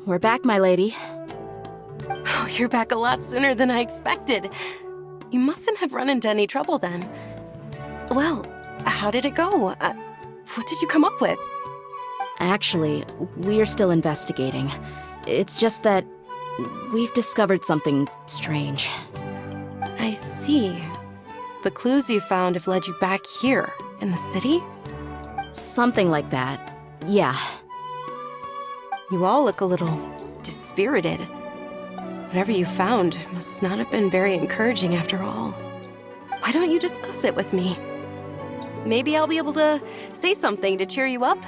We're back, my lady. Oh, you're back a lot sooner than I expected. You mustn't have run into any trouble then. Well, how did it go? What did you come up with? Actually, we're still investigating. It's just that we've discovered something strange. I see. The clues you found have led you back here, in the city? Something like that. Yeah. You all look a little dispirited. Whatever you found must not have been very encouraging after all. Why don't you discuss it with me? Maybe I'll be able to say something to cheer you up?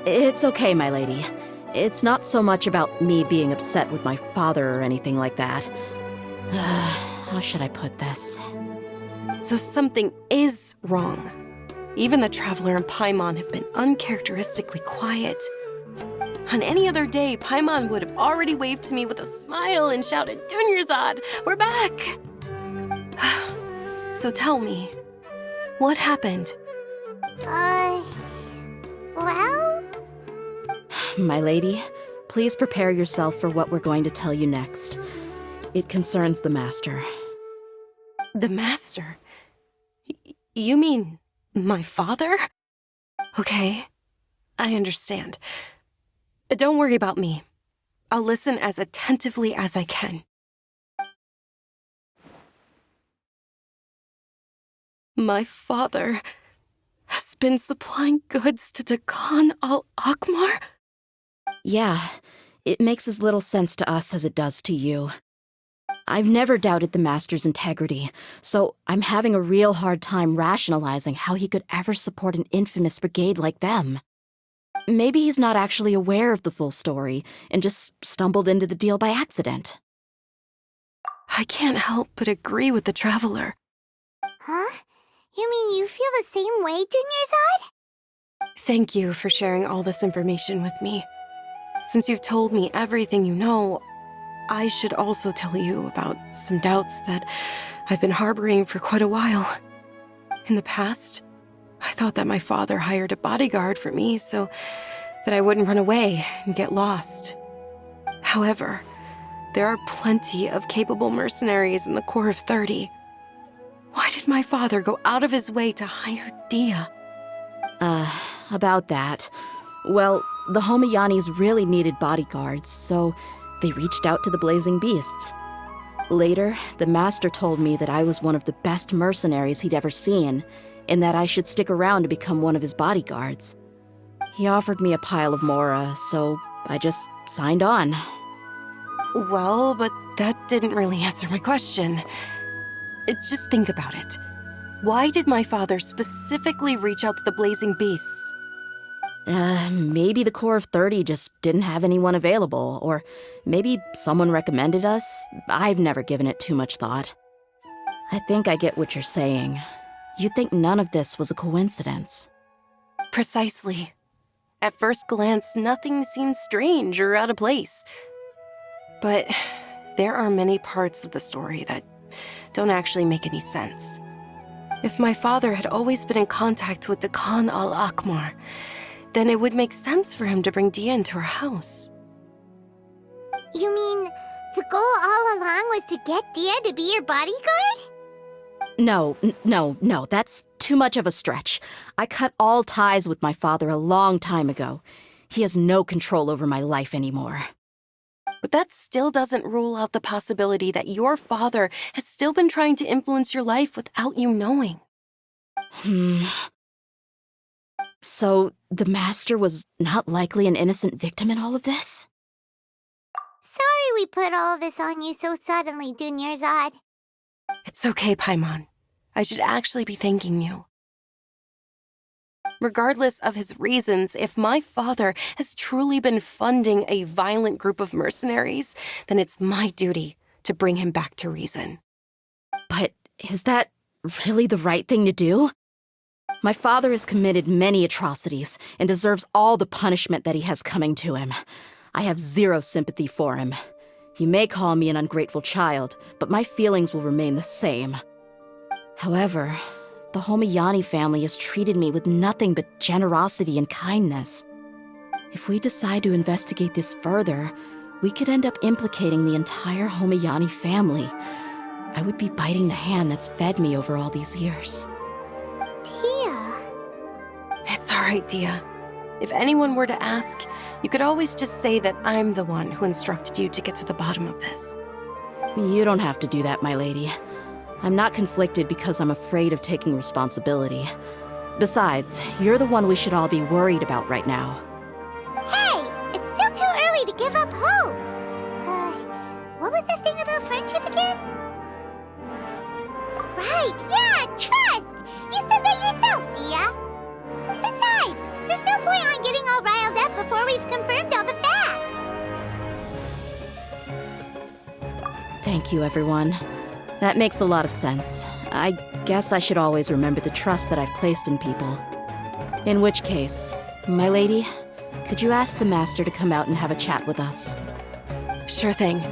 It's okay, my lady. It's not so much about me being upset with my father or anything like that. How should I put this? So something is wrong. Even the Traveler and Paimon have been uncharacteristically quiet. On any other day, Paimon would have already waved to me with a smile and shouted, "Dunyarzad, we're back!" So tell me, what happened? Well? My lady, please prepare yourself for what we're going to tell you next. It concerns the Master. The Master? You mean my father? Okay, I understand. Don't worry about me. I'll listen as attentively as I can. My father has been supplying goods to Dakan al-Akmar? Yeah, it makes as little sense to us as it does to you. I've never doubted the Master's integrity, so I'm having a real hard time rationalizing how he could ever support an infamous brigade like them. Maybe he's not actually aware of the full story and just stumbled into the deal by accident. I can't help but agree with the Traveler. Huh? You mean you feel the same way, Dunyarzad? Thank you for sharing all this information with me. Since you've told me everything you know, I should also tell you about some doubts that I've been harboring for quite a while. In the past, I thought that my father hired a bodyguard for me so that I wouldn't run away and get lost. However, there are plenty of capable mercenaries in the Corps of 30. Why did my father go out of his way to hire Dehya? About that. Well, the Homayanis really needed bodyguards, so they reached out to the Blazing Beasts. Later, the Master told me that I was one of the best mercenaries he'd ever seen, and that I should stick around to become one of his bodyguards. He offered me a pile of mora, so I just signed on. Well, but that didn't really answer my question. Just think about it. Why did my father specifically reach out to the Blazing Beasts? Maybe the Corps of 30 just didn't have anyone available, or maybe someone recommended us. I've never given it too much thought. I think I get what you're saying. You'd think none of this was a coincidence. Precisely. At first glance, nothing seems strange or out of place. But there are many parts of the story that don't actually make any sense. If my father had always been in contact with Dakan al-Akmar, then it would make sense for him to bring Dehya into our house. You mean the goal all along was to get Dehya to be your bodyguard? No, that's too much of a stretch. I cut all ties with my father a long time ago. He has no control over my life anymore. But that still doesn't rule out the possibility that your father has still been trying to influence your life without you knowing. So, the Master was not likely an innocent victim in all of this? Sorry we put all of this on you so suddenly, Dunyarzad. It's okay, Paimon. I should actually be thanking you. Regardless of his reasons, if my father has truly been funding a violent group of mercenaries, then it's my duty to bring him back to reason. But is that really the right thing to do? My father has committed many atrocities and deserves all the punishment that he has coming to him. I have zero sympathy for him. You may call me an ungrateful child, but my feelings will remain the same. However, the Homayani family has treated me with nothing but generosity and kindness. If we decide to investigate this further, we could end up implicating the entire Homayani family. I would be biting the hand that's fed me over all these years. Dehya. It's all right, Dehya. If anyone were to ask, you could always just say that I'm the one who instructed you to get to the bottom of this. You don't have to do that, my lady. I'm not conflicted because I'm afraid of taking responsibility. Besides, you're the one we should all be worried about right now. Hey, it's still too early to give up hope. What was the thing about friendship again? Right, yeah, trust! You said that yourself, Dehya. Besides, there's no point on getting all riled up before we've confirmed all the facts. Thank you, everyone. That makes a lot of sense. I guess I should always remember the trust that I've placed in people. In which case, my lady, could you ask the Master to come out and have a chat with us? Sure thing.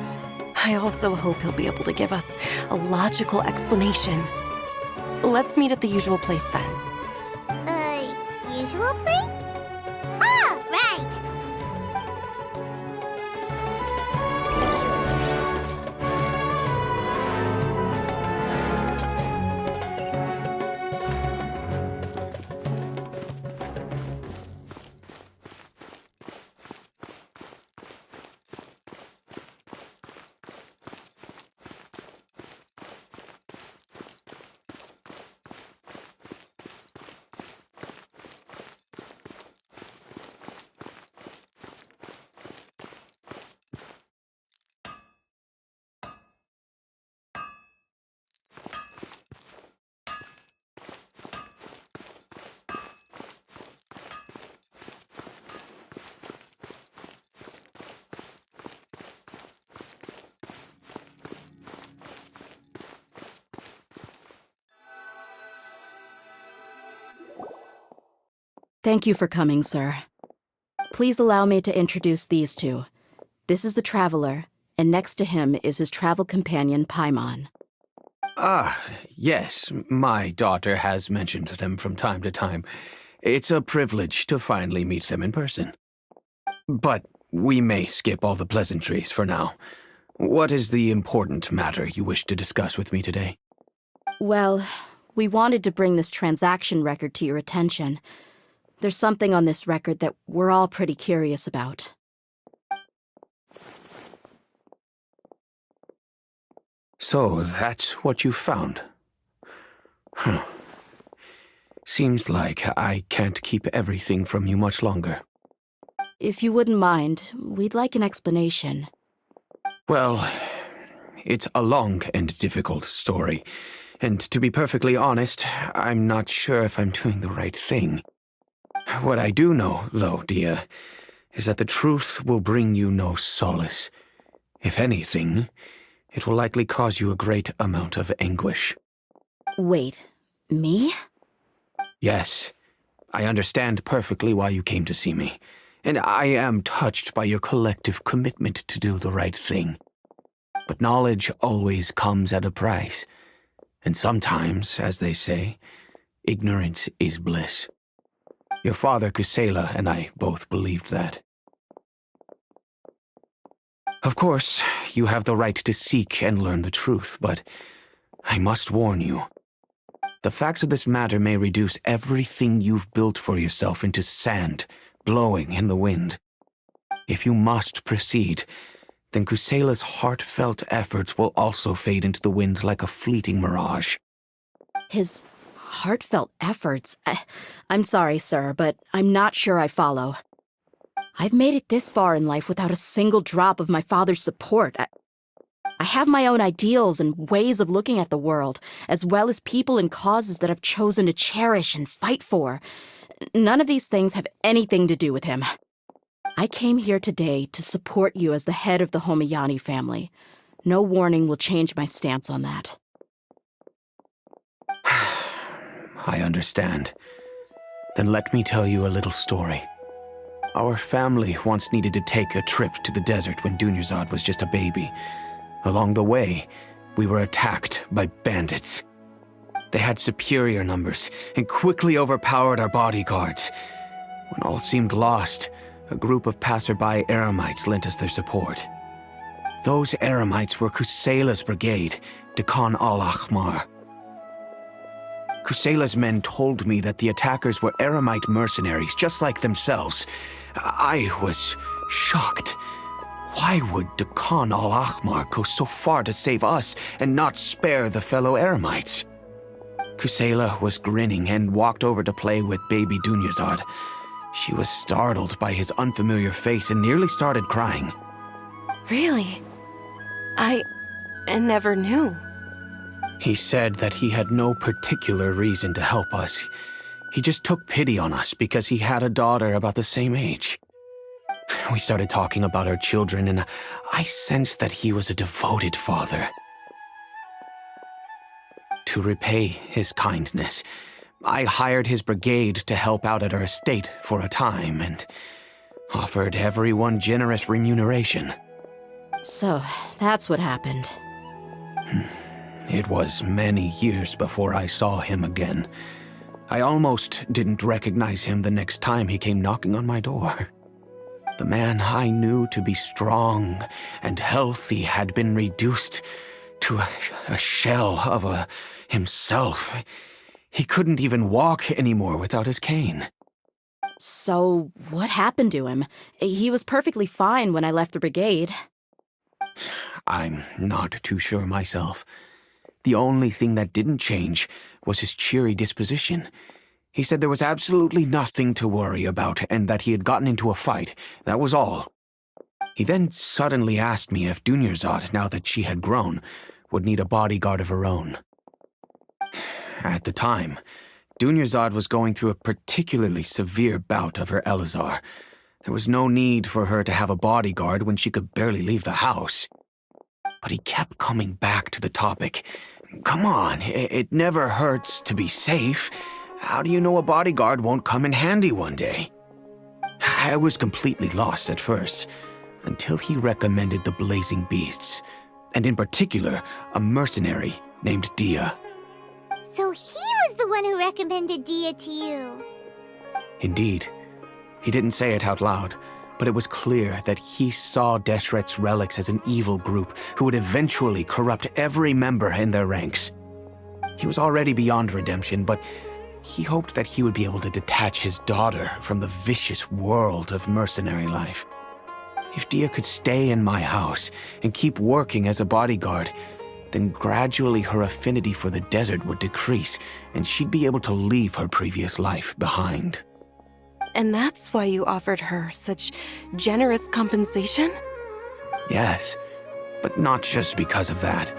I also hope he'll be able to give us a logical explanation. Let's meet at the usual place then. Usual place? Oh, right! Thank you for coming, sir. Please allow me to introduce these two. This is the Traveler, and next to him is his travel companion, Paimon. Ah, yes, my daughter has mentioned them from time to time. It's a privilege to finally meet them in person. But we may skip all the pleasantries for now. What is the important matter you wish to discuss with me today? Well, we wanted to bring this transaction record to your attention. There's something on this record that we're all pretty curious about. So, that's what you found. Huh. Seems like I can't keep everything from you much longer. If you wouldn't mind, we'd like an explanation. Well, it's a long and difficult story, and to be perfectly honest, I'm not sure if I'm doing the right thing. What I do know, though, Dehya, is that the truth will bring you no solace. If anything, it will likely cause you a great amount of anguish. Wait, me? Yes, I understand perfectly why you came to see me, and I am touched by your collective commitment to do the right thing. But knowledge always comes at a price, and sometimes, as they say, ignorance is bliss. Your father, Kusela, and I both believed that. Of course, you have the right to seek and learn the truth, but I must warn you. The facts of this matter may reduce everything you've built for yourself into sand, blowing in the wind. If you must proceed, then Kusela's heartfelt efforts will also fade into the wind like a fleeting mirage. His heartfelt efforts? I'm sorry, sir, but I'm not sure I follow. I've made it this far in life without a single drop of my father's support. I have my own ideals and ways of looking at the world, as well as people and causes that I've chosen to cherish and fight for. None of these things have anything to do with him. I came here today to support you as the head of the Homayani family. No warning will change my stance on that. I understand. Then let me tell you a little story. Our family once needed to take a trip to the desert when Dunyarzad was just a baby. Along the way, we were attacked by bandits. They had superior numbers and quickly overpowered our bodyguards. When all seemed lost, a group of passerby Eremites lent us their support. Those Eremites were Kusela's brigade, Dekan al-Ahmar. Kusela's men told me that the attackers were Eremite mercenaries, just like themselves. I was shocked. Why would Dekan al-Ahmar go so far to save us and not spare the fellow Eremites? Kusela was grinning and walked over to play with baby Dunyarzad. She was startled by his unfamiliar face and nearly started crying. Really? I never knew. He said that he had no particular reason to help us. He just took pity on us because he had a daughter about the same age. We started talking about our children, and I sensed that he was a devoted father. To repay his kindness, I hired his brigade to help out at our estate for a time and offered everyone generous remuneration. So, that's what happened. It was many years before I saw him again. I almost didn't recognize him the next time he came knocking on my door. The man I knew to be strong and healthy had been reduced to a shell of himself. He couldn't even walk anymore without his cane. So, what happened to him? He was perfectly fine when I left the brigade. I'm not too sure myself. The only thing that didn't change was his cheery disposition. He said there was absolutely nothing to worry about and that he had gotten into a fight. That was all. He then suddenly asked me if Dunyarzad, now that she had grown, would need a bodyguard of her own. At the time, Dunyarzad was going through a particularly severe bout of her Elazar. There was no need for her to have a bodyguard when she could barely leave the house. But he kept coming back to the topic. Come on, it never hurts to be safe. How do you know a bodyguard won't come in handy one day? I was completely lost at first, until he recommended the Blazing Beasts, and in particular, a mercenary named Dehya. So he was the one who recommended Dehya to you. Indeed. He didn't say it out loud, but it was clear that he saw Deshret's relics as an evil group who would eventually corrupt every member in their ranks. He was already beyond redemption, but he hoped that he would be able to detach his daughter from the vicious world of mercenary life. If Dehya could stay in my house and keep working as a bodyguard, then gradually her affinity for the desert would decrease, and she'd be able to leave her previous life behind. And that's why you offered her such generous compensation? Yes, but not just because of that.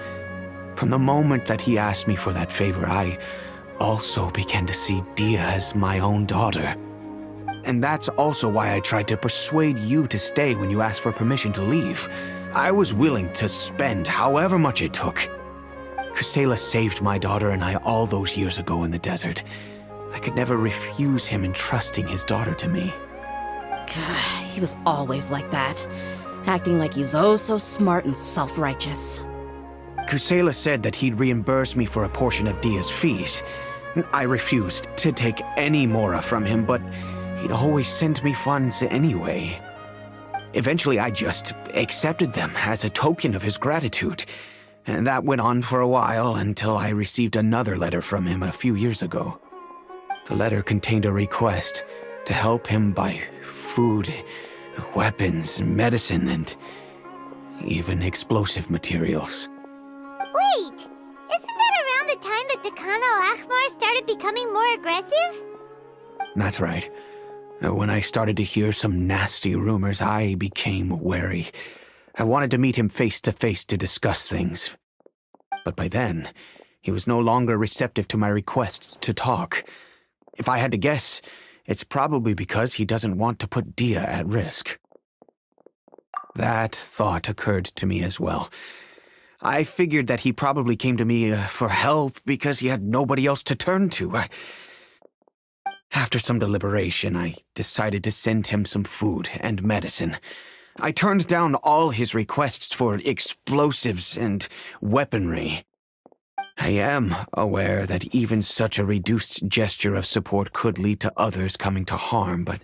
From the moment that he asked me for that favor, I also began to see Dehya as my own daughter. And that's also why I tried to persuade you to stay when you asked for permission to leave. I was willing to spend however much it took. Kusela saved my daughter and I all those years ago in the desert. I could never refuse him entrusting his daughter to me. He was always like that, acting like he's oh so smart and self-righteous. Kusela said that he'd reimburse me for a portion of Dehya's fees. I refused to take any mora from him, but he'd always send me funds anyway. Eventually, I just accepted them as a token of his gratitude. And that went on for a while until I received another letter from him a few years ago. The letter contained a request to help him buy food, weapons, medicine, and even explosive materials. Wait! Isn't that around the time that the Khan al-Ahmar started becoming more aggressive? That's right. When I started to hear some nasty rumors, I became wary. I wanted to meet him face to face to discuss things. But by then, he was no longer receptive to my requests to talk. If I had to guess, it's probably because he doesn't want to put Dehya at risk. That thought occurred to me as well. I figured that he probably came to me for help because he had nobody else to turn to. After some deliberation, I decided to send him some food and medicine. I turned down all his requests for explosives and weaponry. I am aware that even such a reduced gesture of support could lead to others coming to harm, but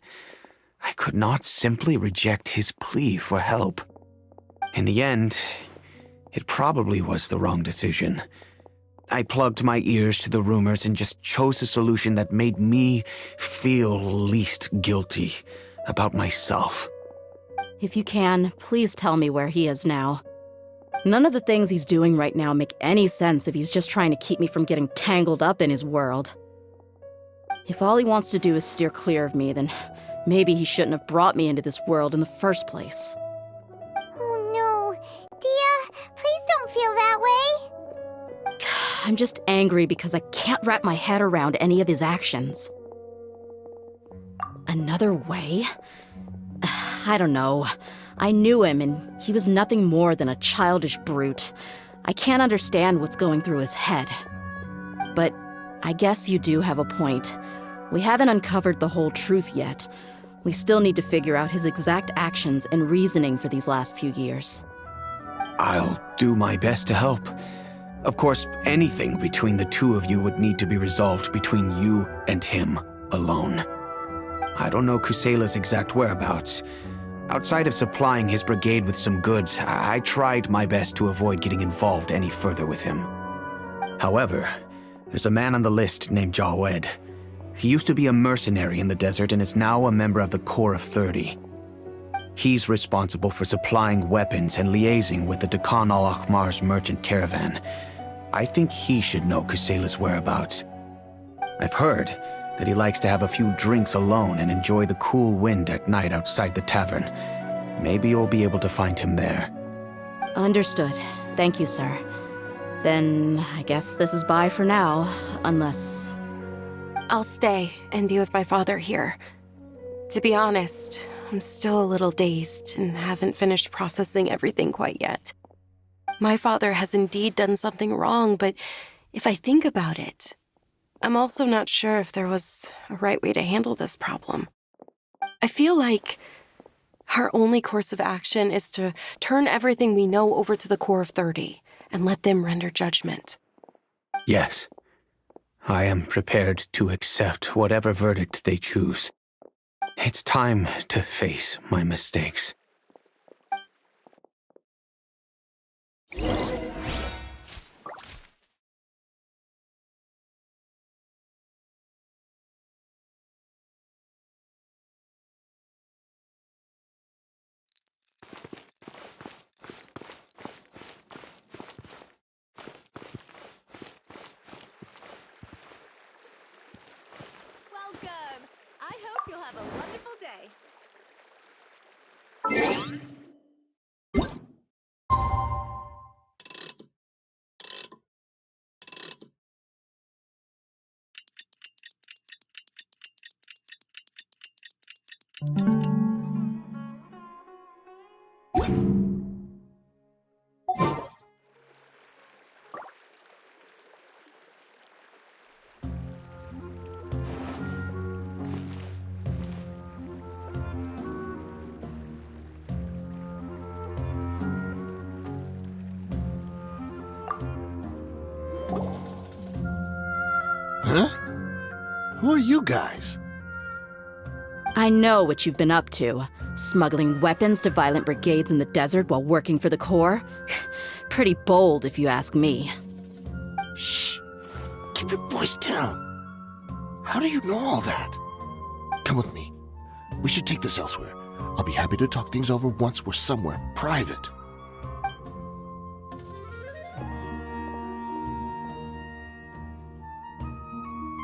I could not simply reject his plea for help. In the end, it probably was the wrong decision. I plugged my ears to the rumors and just chose a solution that made me feel least guilty about myself. If you can, please tell me where he is now. None of the things he's doing right now make any sense if he's just trying to keep me from getting tangled up in his world. If all he wants to do is steer clear of me, then maybe he shouldn't have brought me into this world in the first place. Oh no. Dehya, please don't feel that way. I'm just angry because I can't wrap my head around any of his actions. Another way? I don't know. I knew him, and he was nothing more than a childish brute. I can't understand what's going through his head. But I guess you do have a point. We haven't uncovered the whole truth yet. We still need to figure out his exact actions and reasoning for these last few years. I'll do my best to help. Of course, anything between the two of you would need to be resolved between you and him alone. I don't know Kusela's exact whereabouts. Outside of supplying his brigade with some goods, I tried my best to avoid getting involved any further with him. However, there's a man on the list named Jawed. He used to be a mercenary in the desert and is now a member of the Corps of 30. He's responsible for supplying weapons and liaising with the Khan al-Ahmar's merchant caravan. I think he should know Kusela's whereabouts. I've heard that he likes to have a few drinks alone and enjoy the cool wind at night outside the tavern. Maybe you'll be able to find him there. Understood. Thank you, sir. Then I guess this is bye for now, unless... I'll stay and be with my father here. To be honest, I'm still a little dazed and haven't finished processing everything quite yet. My father has indeed done something wrong, but if I think about it, I'm also not sure if there was a right way to handle this problem. I feel like our only course of action is to turn everything we know over to the Corps of 30 and let them render judgment. Yes. I am prepared to accept whatever verdict they choose. It's time to face my mistakes. Welcome! I hope you'll have a wonderful day. Huh? Who are you guys? I know what you've been up to. Smuggling weapons to violent brigades in the desert while working for the Corps? Pretty bold, if you ask me. Shh! Keep your voice down. How do you know all that? Come with me. We should take this elsewhere. I'll be happy to talk things over once we're somewhere private.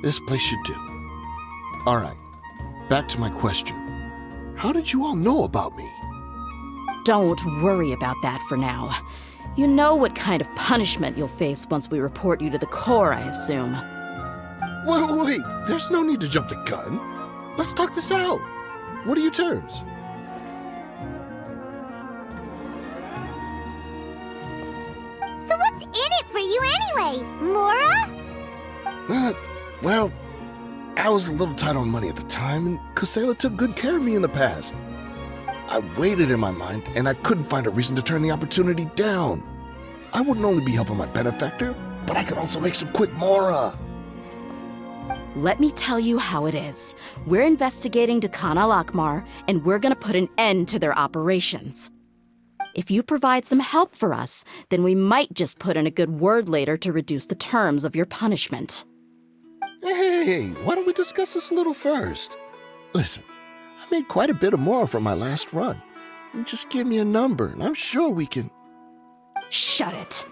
This place should do. All right, back to my question. How did you all know about me? Don't worry about that for now. You know what kind of punishment you'll face once we report you to the Corps, I assume. Wait. There's no need to jump the gun. Let's talk this out. What are your terms? So what's in it for you anyway, Mora? Well, I was a little tight on money at the time, and Kusela took good care of me in the past. I weighed it in my mind, and I couldn't find a reason to turn the opportunity down. I wouldn't only be helping my benefactor, but I could also make some quick Mora. Let me tell you how it is. We're investigating Khan al-Akmar, and we're gonna put an end to their operations. If you provide some help for us, then we might just put in a good word later to reduce the terms of your punishment. Hey, why don't we discuss this a little first? Listen, I made quite a bit of Mora from my last run. Just give me a number, and I'm sure we can... Shut it.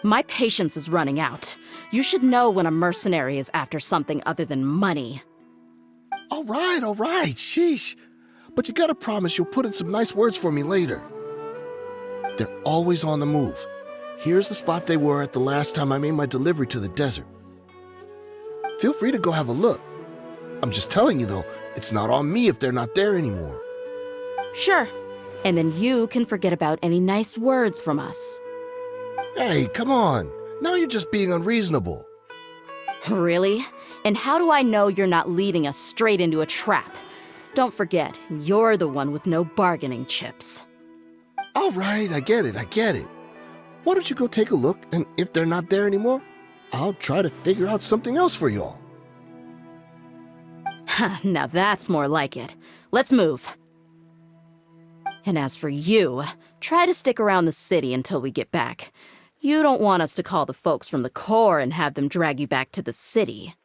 My patience is running out. You should know when a mercenary is after something other than money. All right, sheesh. But you gotta promise you'll put in some nice words for me later. They're always on the move. Here's the spot they were at the last time I made my delivery to the desert. Feel free to go have a look. I'm just telling you though, it's not on me if they're not there anymore. Sure. And then you can forget about any nice words from us. Hey, come on. Now you're just being unreasonable. Really? And how do I know you're not leading us straight into a trap? Don't forget, you're the one with no bargaining chips. All right, I get it. Why don't you go take a look, and if they're not there anymore, I'll try to figure out something else for y'all. Now that's more like it. Let's move. And as for you, try to stick around the city until we get back. You don't want us to call the folks from the Corps and have them drag you back to the city.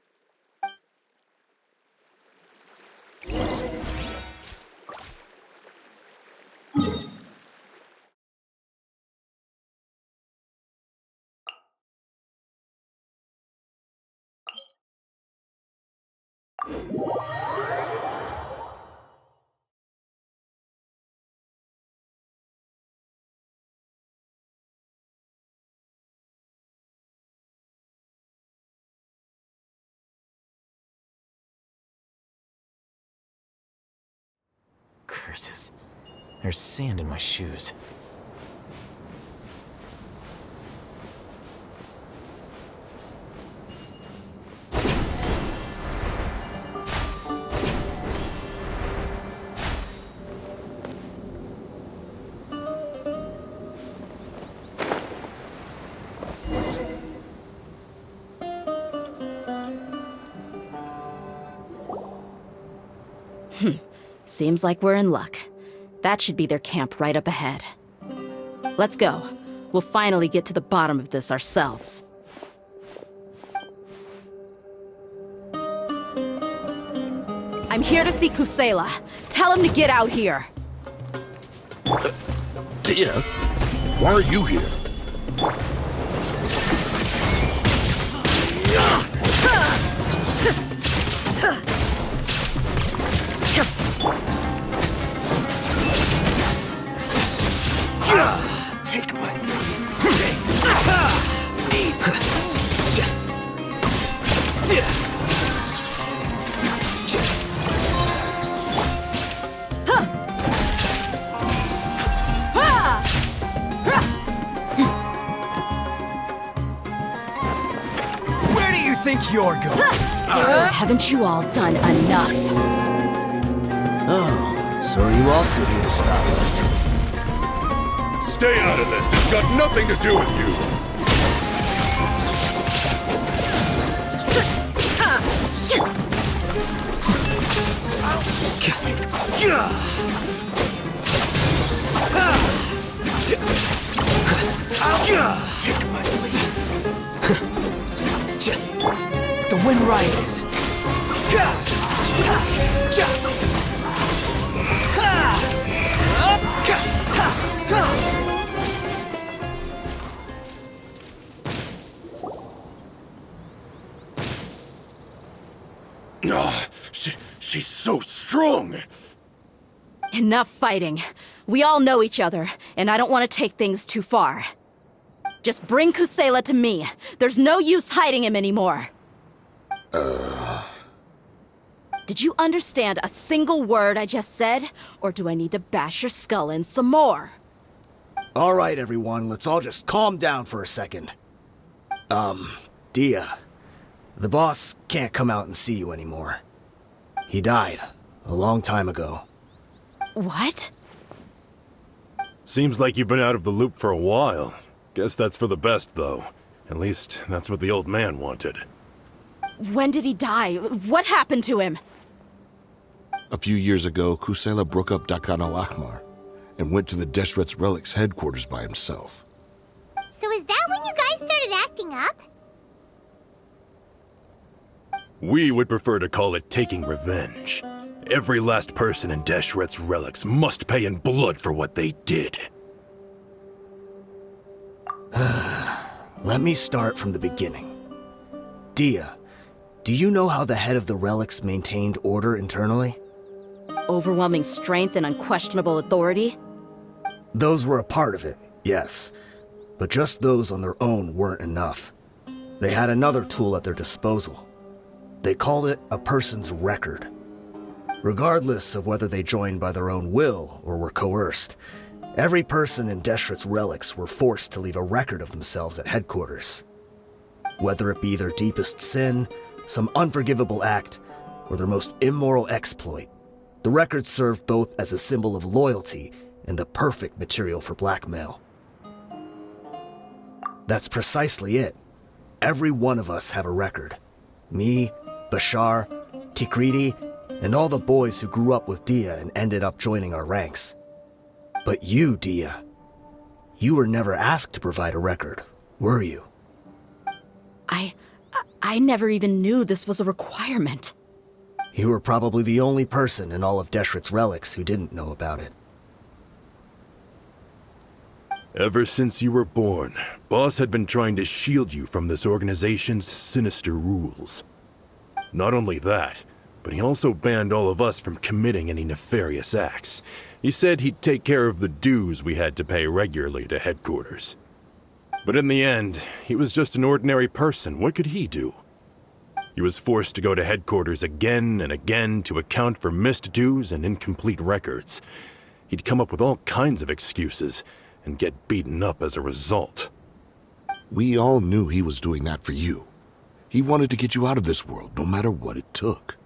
Curses. There's sand in my shoes. Seems like we're in luck. That should be their camp right up ahead. Let's go. We'll finally get to the bottom of this ourselves. I'm here to see Kusela. Tell him to get out here. Dehya, why are you here? Take my... Where do you think you're going? Haven't you all done enough? Oh, so are you also here to stop us? Stay out of this. It's got nothing to do with you. The wind rises. so strong? Enough fighting. We all know each other, and I don't want to take things too far. Just bring Kusela to me. There's no use hiding him anymore. Did you understand a single word I just said? Or do I need to bash your skull in some more? All right, everyone, let's all just calm down for a second. Dehya, the boss can't come out and see you anymore. He died a long time ago. What? Seems like you've been out of the loop for a while. Guess that's for the best, though. At least, that's what the old man wanted. When did he die? What happened to him? A few years ago, Kusela broke up Dakan al-Ahmar and went to the Deshret's Relics headquarters by himself. So is that when you guys started acting up? We would prefer to call it taking revenge. Every last person in Deshret's Relics must pay in blood for what they did. Let me start from the beginning. Dehya, do you know how the head of the Relics maintained order internally? Overwhelming strength and unquestionable authority? Those were a part of it, yes. But just those on their own weren't enough. They had another tool at their disposal. They called it a person's record. Regardless of whether they joined by their own will or were coerced, every person in Deshret's Relics were forced to leave a record of themselves at headquarters. Whether it be their deepest sin, some unforgivable act, or their most immoral exploit, the record served both as a symbol of loyalty and the perfect material for blackmail. That's precisely it. Every one of us have a record. Me, Bashar, Tikriti, and all the boys who grew up with Dehya and ended up joining our ranks. But you, Dehya, you were never asked to provide a record, were you? I never even knew this was a requirement. You were probably the only person in all of Deshret's Relics who didn't know about it. Ever since you were born, Boss had been trying to shield you from this organization's sinister rules. Not only that, but he also banned all of us from committing any nefarious acts. He said he'd take care of the dues we had to pay regularly to headquarters. But in the end, he was just an ordinary person. What could he do? He was forced to go to headquarters again and again to account for missed dues and incomplete records. He'd come up with all kinds of excuses and get beaten up as a result. We all knew he was doing that for you. He wanted to get you out of this world, no matter what it took.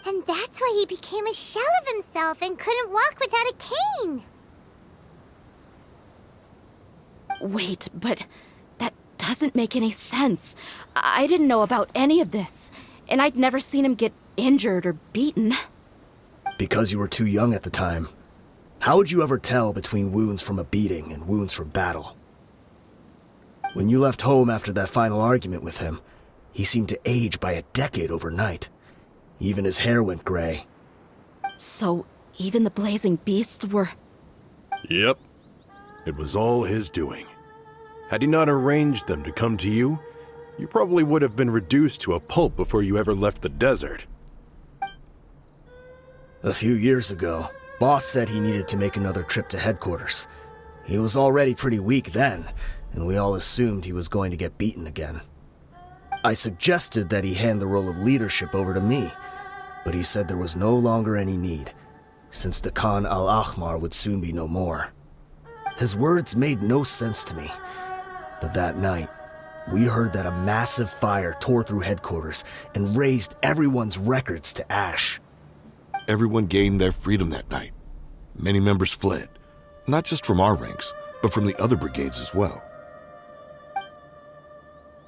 And that's why he became a shell of himself and couldn't walk without a cane. Wait, but that doesn't make any sense. I didn't know about any of this, and I'd never seen him get injured or beaten. Because you were too young at the time. How would you ever tell between wounds from a beating and wounds from battle? When you left home after that final argument with him, he seemed to age by a decade overnight. Even his hair went gray. So, even the blazing beasts were... Yep. It was all his doing. Had he not arranged them to come to you, you probably would have been reduced to a pulp before you ever left the desert. A few years ago, Boss said he needed to make another trip to headquarters. He was already pretty weak then, and we all assumed he was going to get beaten again. I suggested that he hand the role of leadership over to me, but he said there was no longer any need, since the Khan al-Ahmar would soon be no more. His words made no sense to me, but that night, we heard that a massive fire tore through headquarters and razed everyone's records to ash. Everyone gained their freedom that night. Many members fled, not just from our ranks, but from the other brigades as well.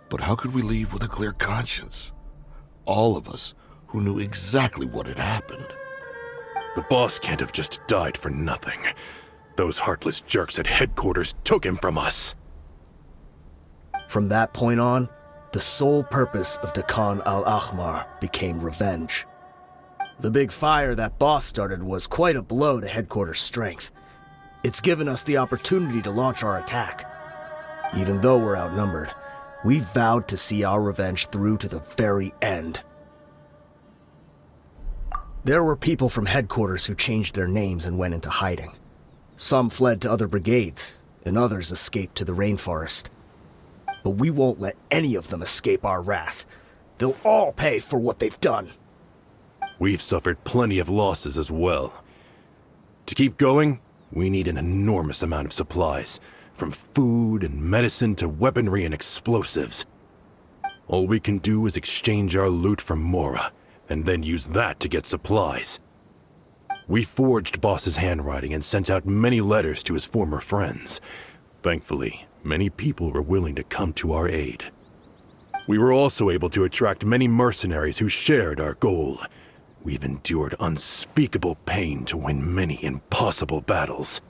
But how could we leave with a clear conscience? All of us who knew exactly what had happened. The boss can't have just died for nothing. Those heartless jerks at headquarters took him from us. From that point on, the sole purpose of Dakan al-Ahmar became revenge. The big fire that Boss started was quite a blow to headquarters' strength. It's given us the opportunity to launch our attack. Even though we're outnumbered, we vowed to see our revenge through to the very end. There were people from headquarters who changed their names and went into hiding. Some fled to other brigades, and others escaped to the rainforest. But we won't let any of them escape our wrath. They'll all pay for what they've done. We've suffered plenty of losses as well. To keep going, we need an enormous amount of supplies, from food and medicine to weaponry and explosives. All we can do is exchange our loot from Mora, and then use that to get supplies. We forged Boss's handwriting and sent out many letters to his former friends. Thankfully, many people were willing to come to our aid. We were also able to attract many mercenaries who shared our goal. We've endured unspeakable pain to win many impossible battles.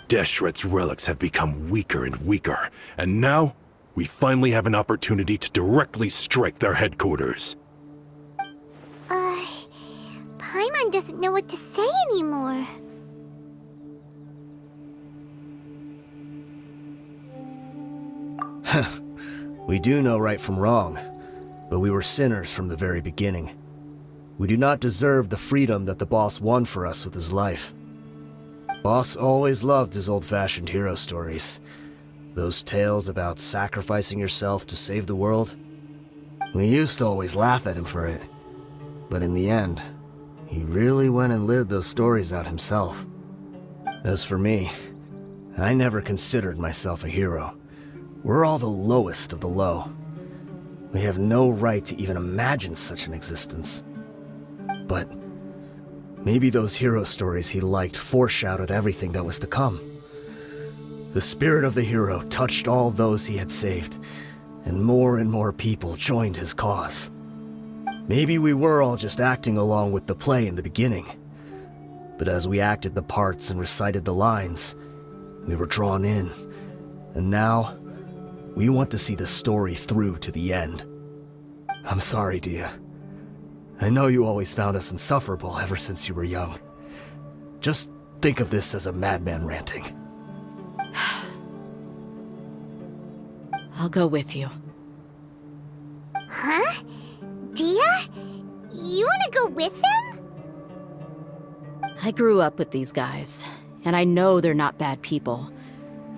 Deshret's relics have become weaker and weaker, and now we finally have an opportunity to directly strike their headquarters. Paimon doesn't know what to say anymore. We do know right from wrong, but we were sinners from the very beginning. We do not deserve the freedom that the boss won for us with his life. Boss always loved his old-fashioned hero stories. Those tales about sacrificing yourself to save the world. We used to always laugh at him for it. But in the end, he really went and lived those stories out himself. As for me, I never considered myself a hero. We're all the lowest of the low. We have no right to even imagine such an existence. But maybe those hero stories he liked foreshadowed everything that was to come. The spirit of the hero touched all those he had saved, and more people joined his cause. Maybe we were all just acting along with the play in the beginning. But as we acted the parts and recited the lines, we were drawn in. And now, we want to see the story through to the end. I'm sorry, Dehya. I know you always found us insufferable ever since you were young. Just think of this as a madman ranting. I'll go with you. Huh? Dehya? You wanna go with them? I grew up with these guys, and I know they're not bad people.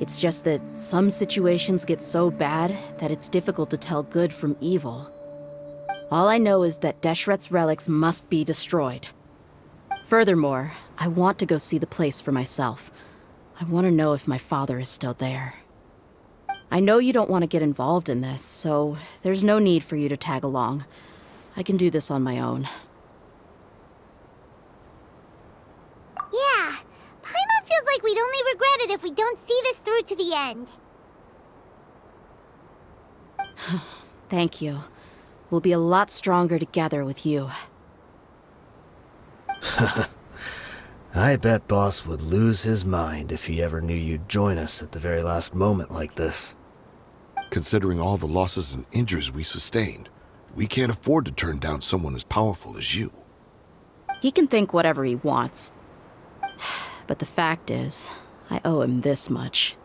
It's just that some situations get so bad that it's difficult to tell good from evil. All I know is that Deshret's relics must be destroyed. Furthermore, I want to go see the place for myself. I want to know if my father is still there. I know you don't want to get involved in this, so there's no need for you to tag along. I can do this on my own. Yeah, Paimon feels like we'd only regret it if we don't see this through to the end. Thank you. We'll be a lot stronger together with you. I bet Boss would lose his mind if he ever knew you'd join us at the very last moment like this. Considering all the losses and injuries we sustained, we can't afford to turn down someone as powerful as you. He can think whatever he wants. But the fact is, I owe him this much.